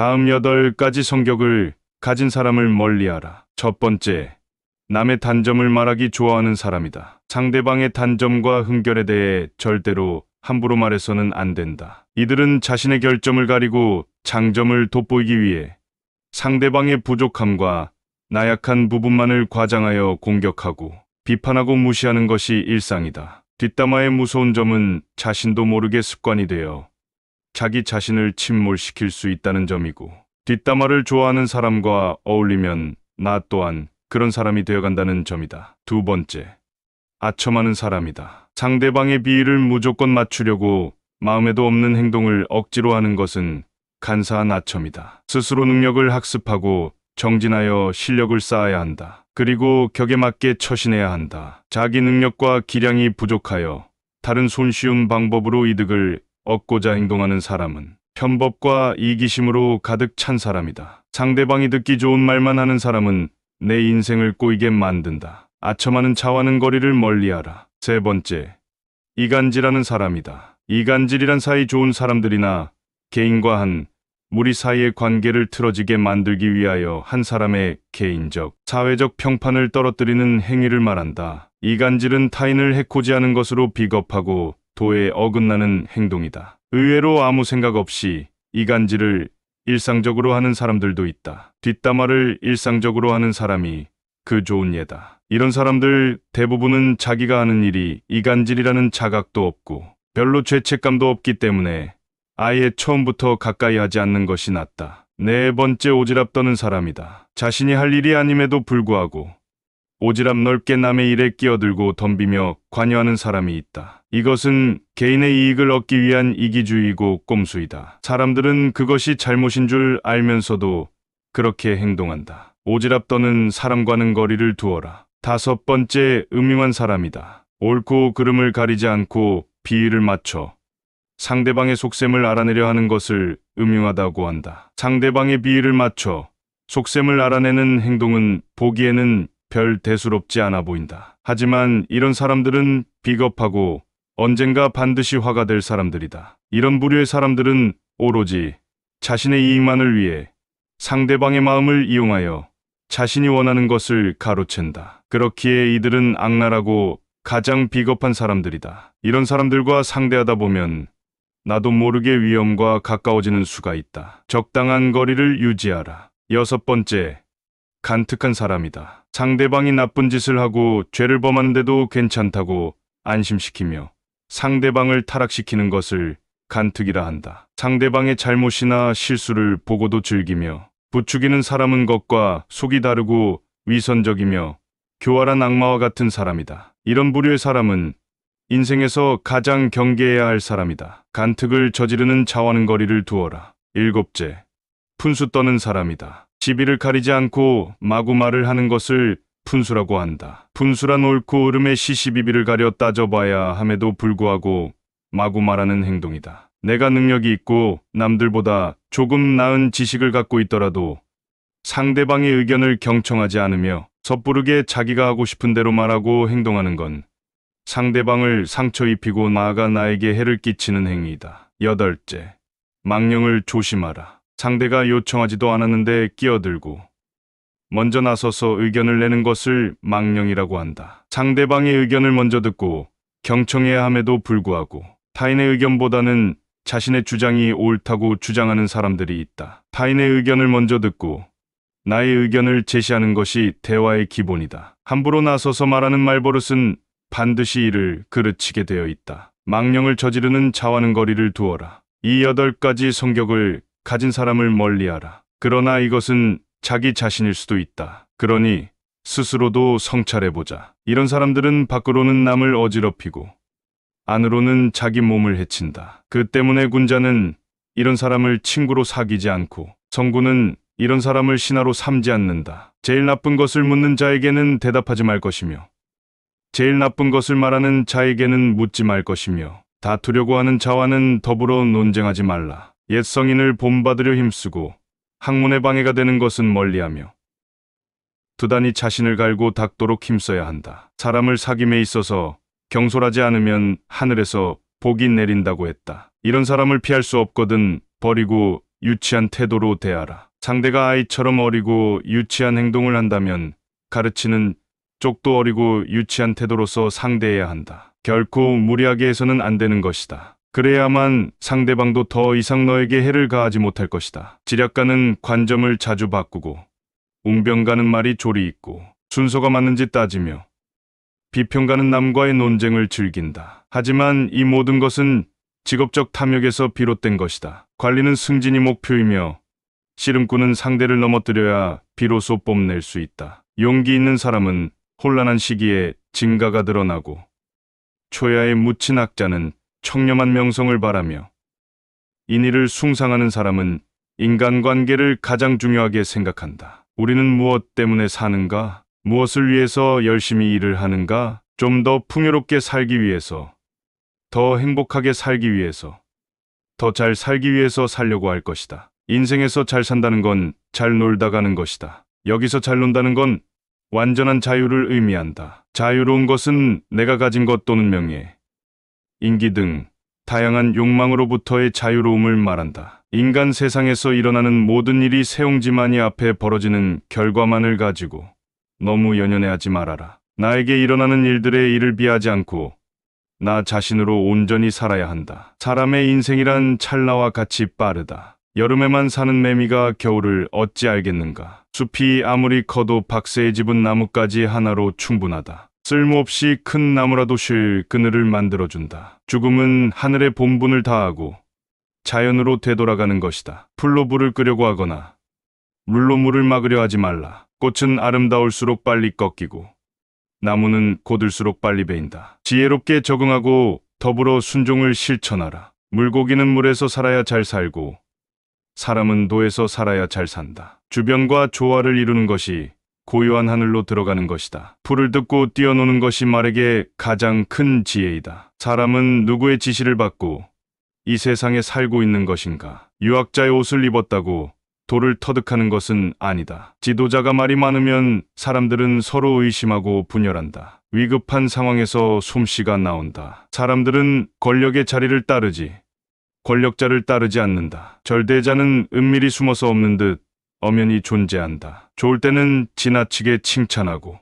다음 8가지 성격을 가진 사람을 멀리하라. 첫 번째, 남의 단점을 말하기 좋아하는 사람이다. 상대방의 단점과 흠결에 대해 절대로 함부로 말해서는 안 된다. 이들은 자신의 결점을 가리고 장점을 돋보이기 위해 상대방의 부족함과 나약한 부분만을 과장하여 공격하고 비판하고 무시하는 것이 일상이다. 뒷담화의 무서운 점은 자신도 모르게 습관이 되어 자기 자신을 침몰시킬 수 있다는 점이고, 뒷담화를 좋아하는 사람과 어울리면 나 또한 그런 사람이 되어간다는 점이다. 두 번째, 아첨하는 사람이다. 상대방의 비위를 무조건 맞추려고 마음에도 없는 행동을 억지로 하는 것은 간사한 아첨이다. 스스로 능력을 학습하고 정진하여 실력을 쌓아야 한다. 그리고 격에 맞게 처신해야 한다. 자기 능력과 기량이 부족하여 다른 손쉬운 방법으로 이득을 얻고자 행동하는 사람은 편법과 이기심으로 가득 찬 사람이다. 상대방이 듣기 좋은 말만 하는 사람은 내 인생을 꼬이게 만든다. 아첨하는 자와는 거리를 멀리하라. 세 번째, 이간질하는 사람이다. 이간질이란 사이 좋은 사람들이나 개인과 한 무리 사이의 관계를 틀어지게 만들기 위하여 한 사람의 개인적, 사회적 평판을 떨어뜨리는 행위를 말한다. 이간질은 타인을 해코지 하는 것으로 비겁하고 도에 어긋나는 행동이다. 의외로 아무 생각 없이 이간질을 일상적으로 하는 사람들도 있다. 뒷담화를 일상적으로 하는 사람이 그 좋은 예다. 이런 사람들 대부분은 자기가 하는 일이 이간질이라는 자각도 없고 별로 죄책감도 없기 때문에 아예 처음부터 가까이 하지 않는 것이 낫다. 네 번째, 오지랖 떠는 사람이다. 자신이 할 일이 아님에도 불구하고 오지랖 넓게 남의 일에 끼어들고 덤비며 관여하는 사람이 있다. 이것은 개인의 이익을 얻기 위한 이기주의이고 꼼수이다. 사람들은 그것이 잘못인 줄 알면서도 그렇게 행동한다. 오지랖 떠는 사람과는 거리를 두어라. 다섯 번째, 음흉한 사람이다. 옳고 그름을 가리지 않고 비위를 맞춰 상대방의 속셈을 알아내려 하는 것을 음흉하다고 한다. 상대방의 비위를 맞춰 속셈을 알아내는 행동은 보기에는 별 대수롭지 않아 보인다. 하지만 이런 사람들은 비겁하고 언젠가 반드시 화가 될 사람들이다. 이런 부류의 사람들은 오로지 자신의 이익만을 위해 상대방의 마음을 이용하여 자신이 원하는 것을 가로챈다. 그렇기에 이들은 악랄하고 가장 비겁한 사람들이다. 이런 사람들과 상대하다 보면 나도 모르게 위험과 가까워지는 수가 있다. 적당한 거리를 유지하라. 여섯 번째, 간특한 사람이다. 상대방이 나쁜 짓을 하고 죄를 범하는데도 괜찮다고 안심시키며 상대방을 타락시키는 것을 간특이라 한다. 상대방의 잘못이나 실수를 보고도 즐기며 부추기는 사람은 것과 속이 다르고 위선적이며 교활한 악마와 같은 사람이다. 이런 부류의 사람은 인생에서 가장 경계해야 할 사람이다. 간특을 저지르는 자와는 거리를 두어라. 일곱째, 푼수 떠는 사람이다. 시비를 가리지 않고 마구 말을 하는 것을 푼수라고 한다. 푼수란 옳고 그름의 시시비비를 가려 따져봐야 함에도 불구하고 마구 말하는 행동이다. 내가 능력이 있고 남들보다 조금 나은 지식을 갖고 있더라도 상대방의 의견을 경청하지 않으며 섣부르게 자기가 하고 싶은 대로 말하고 행동하는 건 상대방을 상처 입히고 나아가 나에게 해를 끼치는 행위이다. 여덟째, 망령을 조심하라. 상대가 요청하지도 않았는데 끼어들고 먼저 나서서 의견을 내는 것을 망령이라고 한다. 상대방의 의견을 먼저 듣고 경청해야 함에도 불구하고 타인의 의견보다는 자신의 주장이 옳다고 주장하는 사람들이 있다. 타인의 의견을 먼저 듣고 나의 의견을 제시하는 것이 대화의 기본이다. 함부로 나서서 말하는 말버릇은 반드시 이를 그르치게 되어 있다. 망령을 저지르는 자와는 거리를 두어라. 이 8가지 성격을 가진 사람을 멀리하라. 그러나 이것은 자기 자신일 수도 있다. 그러니 스스로도 성찰해보자. 이런 사람들은 밖으로는 남을 어지럽히고 안으로는 자기 몸을 해친다. 그 때문에 군자는 이런 사람을 친구로 사귀지 않고 성군은 이런 사람을 신하로 삼지 않는다. 제일 나쁜 것을 묻는 자에게는 대답하지 말 것이며 제일 나쁜 것을 말하는 자에게는 묻지 말 것이며 다투려고 하는 자와는 더불어 논쟁하지 말라. 옛 성인을 본받으려 힘쓰고 학문에 방해가 되는 것은 멀리하며 두단히 자신을 갈고 닦도록 힘써야 한다. 사람을 사귐에 있어서 경솔하지 않으면 하늘에서 복이 내린다고 했다. 이런 사람을 피할 수 없거든 버리고 유치한 태도로 대하라. 상대가 아이처럼 어리고 유치한 행동을 한다면 가르치는 쪽도 어리고 유치한 태도로서 상대해야 한다. 결코 무리하게 해서는 안 되는 것이다. 그래야만 상대방도 더 이상 너에게 해를 가하지 못할 것이다. 지략가는 관점을 자주 바꾸고 웅변가는 말이 조리 있고 순서가 맞는지 따지며 비평가는 남과의 논쟁을 즐긴다. 하지만 이 모든 것은 직업적 탐욕에서 비롯된 것이다. 관리는 승진이 목표이며 씨름꾼은 상대를 넘어뜨려야 비로소 뽐낼 수 있다. 용기 있는 사람은 혼란한 시기에 진가가 드러나고 초야에 묻힌 학자는 청렴한 명성을 바라며 인의를 숭상하는 사람은 인간관계를 가장 중요하게 생각한다. 우리는 무엇 때문에 사는가? 무엇을 위해서 열심히 일을 하는가? 좀 더 풍요롭게 살기 위해서, 더 행복하게 살기 위해서, 더 잘 살기 위해서 살려고 할 것이다. 인생에서 잘 산다는 건 잘 놀다 가는 것이다. 여기서 잘 논다는 건 완전한 자유를 의미한다. 자유로운 것은 내가 가진 것 또는 명예, 인기 등 다양한 욕망으로부터의 자유로움을 말한다. 인간 세상에서 일어나는 모든 일이 세옹지만이 앞에 벌어지는 결과만을 가지고 너무 연연해하지 말아라. 나에게 일어나는 일들의 일을 비하지 않고 나 자신으로 온전히 살아야 한다. 사람의 인생이란 찰나와 같이 빠르다. 여름에만 사는 매미가 겨울을 어찌 알겠는가. 숲이 아무리 커도 박새의 집은 나뭇가지 하나로 충분하다. 쓸모없이 큰 나무라도 쉴 그늘을 만들어준다. 죽음은 하늘의 본분을 다하고 자연으로 되돌아가는 것이다. 풀로 불을 끄려고 하거나 물로 물을 막으려 하지 말라. 꽃은 아름다울수록 빨리 꺾이고 나무는 고들수록 빨리 베인다. 지혜롭게 적응하고 더불어 순종을 실천하라. 물고기는 물에서 살아야 잘 살고 사람은 도에서 살아야 잘 산다. 주변과 조화를 이루는 것이 고요한 하늘로 들어가는 것이다. 풀을 듣고 뛰어노는 것이 말에게 가장 큰 지혜이다. 사람은 누구의 지시를 받고 이 세상에 살고 있는 것인가? 유학자의 옷을 입었다고 돌을 터득하는 것은 아니다. 지도자가 말이 많으면 사람들은 서로 의심하고 분열한다. 위급한 상황에서 솜씨가 나온다. 사람들은 권력의 자리를 따르지 권력자를 따르지 않는다. 절대자는 은밀히 숨어서 없는 듯 엄연히 존재한다. 좋을 때는 지나치게 칭찬하고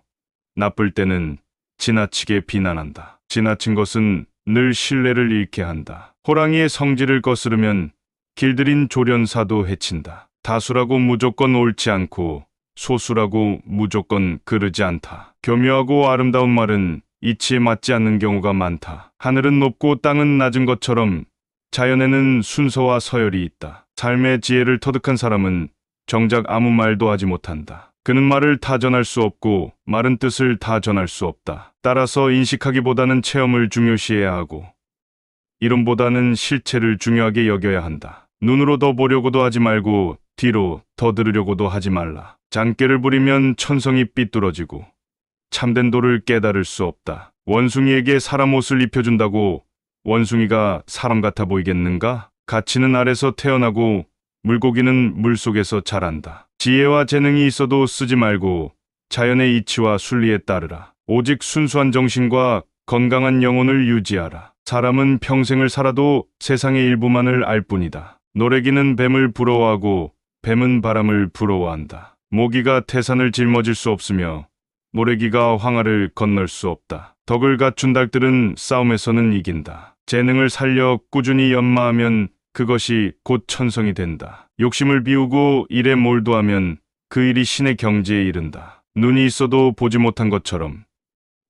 나쁠 때는 지나치게 비난한다. 지나친 것은 늘 신뢰를 잃게 한다. 호랑이의 성질을 거스르면 길들인 조련사도 해친다. 다수라고 무조건 옳지 않고 소수라고 무조건 그르지 않다. 교묘하고 아름다운 말은 이치에 맞지 않는 경우가 많다. 하늘은 높고 땅은 낮은 것처럼 자연에는 순서와 서열이 있다. 삶의 지혜를 터득한 사람은 정작 아무 말도 하지 못한다. 그는 말을 다 전할 수 없고 말은 뜻을 다 전할 수 없다. 따라서 인식하기보다는 체험을 중요시해야 하고 이론보다는 실체를 중요하게 여겨야 한다. 눈으로 더 보려고도 하지 말고 뒤로 더 들으려고도 하지 말라. 장깨를 부리면 천성이 삐뚤어지고 참된 도를 깨달을 수 없다. 원숭이에게 사람 옷을 입혀준다고 원숭이가 사람 같아 보이겠는가? 가치는 알에서 태어나고 물고기는 물속에서 자란다. 지혜와 재능이 있어도 쓰지 말고 자연의 이치와 순리에 따르라. 오직 순수한 정신과 건강한 영혼을 유지하라. 사람은 평생을 살아도 세상의 일부만을 알 뿐이다. 노래기는 뱀을 부러워하고 뱀은 바람을 부러워한다. 모기가 태산을 짊어질 수 없으며 모래기가 황하를 건널 수 없다. 덕을 갖춘 닭들은 싸움에서는 이긴다. 재능을 살려 꾸준히 연마하면 그것이 곧 천성이 된다. 욕심을 비우고 일에 몰두하면 그 일이 신의 경지에 이른다. 눈이 있어도 보지 못한 것처럼,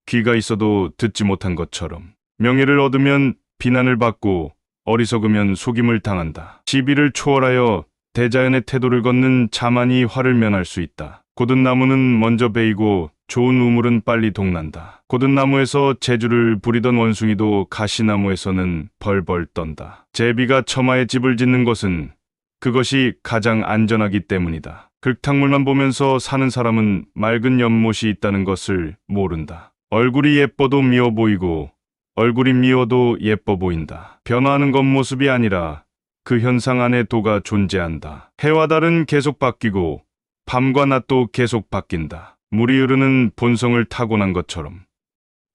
귀가 있어도 듣지 못한 것처럼, 명예를 얻으면 비난을 받고 어리석으면 속임을 당한다. 시비를 초월하여 대자연의 태도를 걷는 자만이 화를 면할 수 있다. 고든 나무는 먼저 베이고 좋은 우물은 빨리 동난다. 고든 나무에서 재주를 부리던 원숭이도 가시나무에서는 벌벌 떤다. 제비가 처마에 집을 짓는 것은 그것이 가장 안전하기 때문이다. 흙탕물만 보면서 사는 사람은 맑은 연못이 있다는 것을 모른다. 얼굴이 예뻐도 미워 보이고 얼굴이 미워도 예뻐 보인다. 변화하는 겉모습이 아니라 그 현상 안에 도가 존재한다. 해와 달은 계속 바뀌고 밤과 낮도 계속 바뀐다. 물이 흐르는 본성을 타고난 것처럼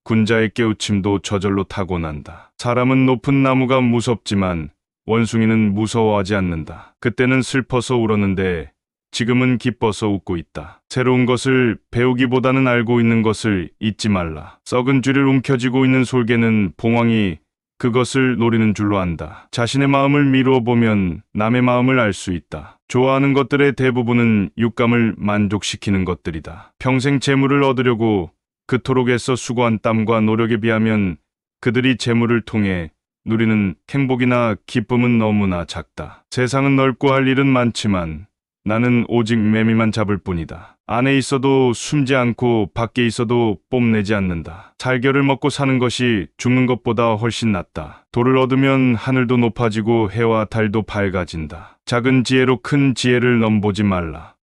군자의 깨우침도 저절로 타고난다. 사람은 높은 나무가 무섭지만 원숭이는 무서워하지 않는다. 그때는 슬퍼서 울었는데 지금은 기뻐서 웃고 있다. 새로운 것을 배우기보다는 알고 있는 것을 잊지 말라. 썩은 쥐를 움켜쥐고 있는 솔개는 봉황이 그것을 노리는 줄로 안다. 자신의 마음을 미루어 보면 남의 마음을 알 수 있다. 좋아하는 것들의 대부분은 육감을 만족시키는 것들이다. 평생 재물을 얻으려고 그토록 애써 수고한 땀과 노력에 비하면 그들이 재물을 통해 누리는 행복이나 기쁨은 너무나 작다. 세상은 넓고 할 일은 많지만 나는 오직 매미만 잡을 뿐이다. 안에 있어도 숨지 않고 밖에 있어도 뽐내지 않는다. 살결을 먹고 사는 것이 죽는 것보다 훨씬 낫다. 돌을 얻으면 하늘도 높아지고 해와 달도 밝아진다. 작은 지혜로 큰 지혜를 넘보지 말라.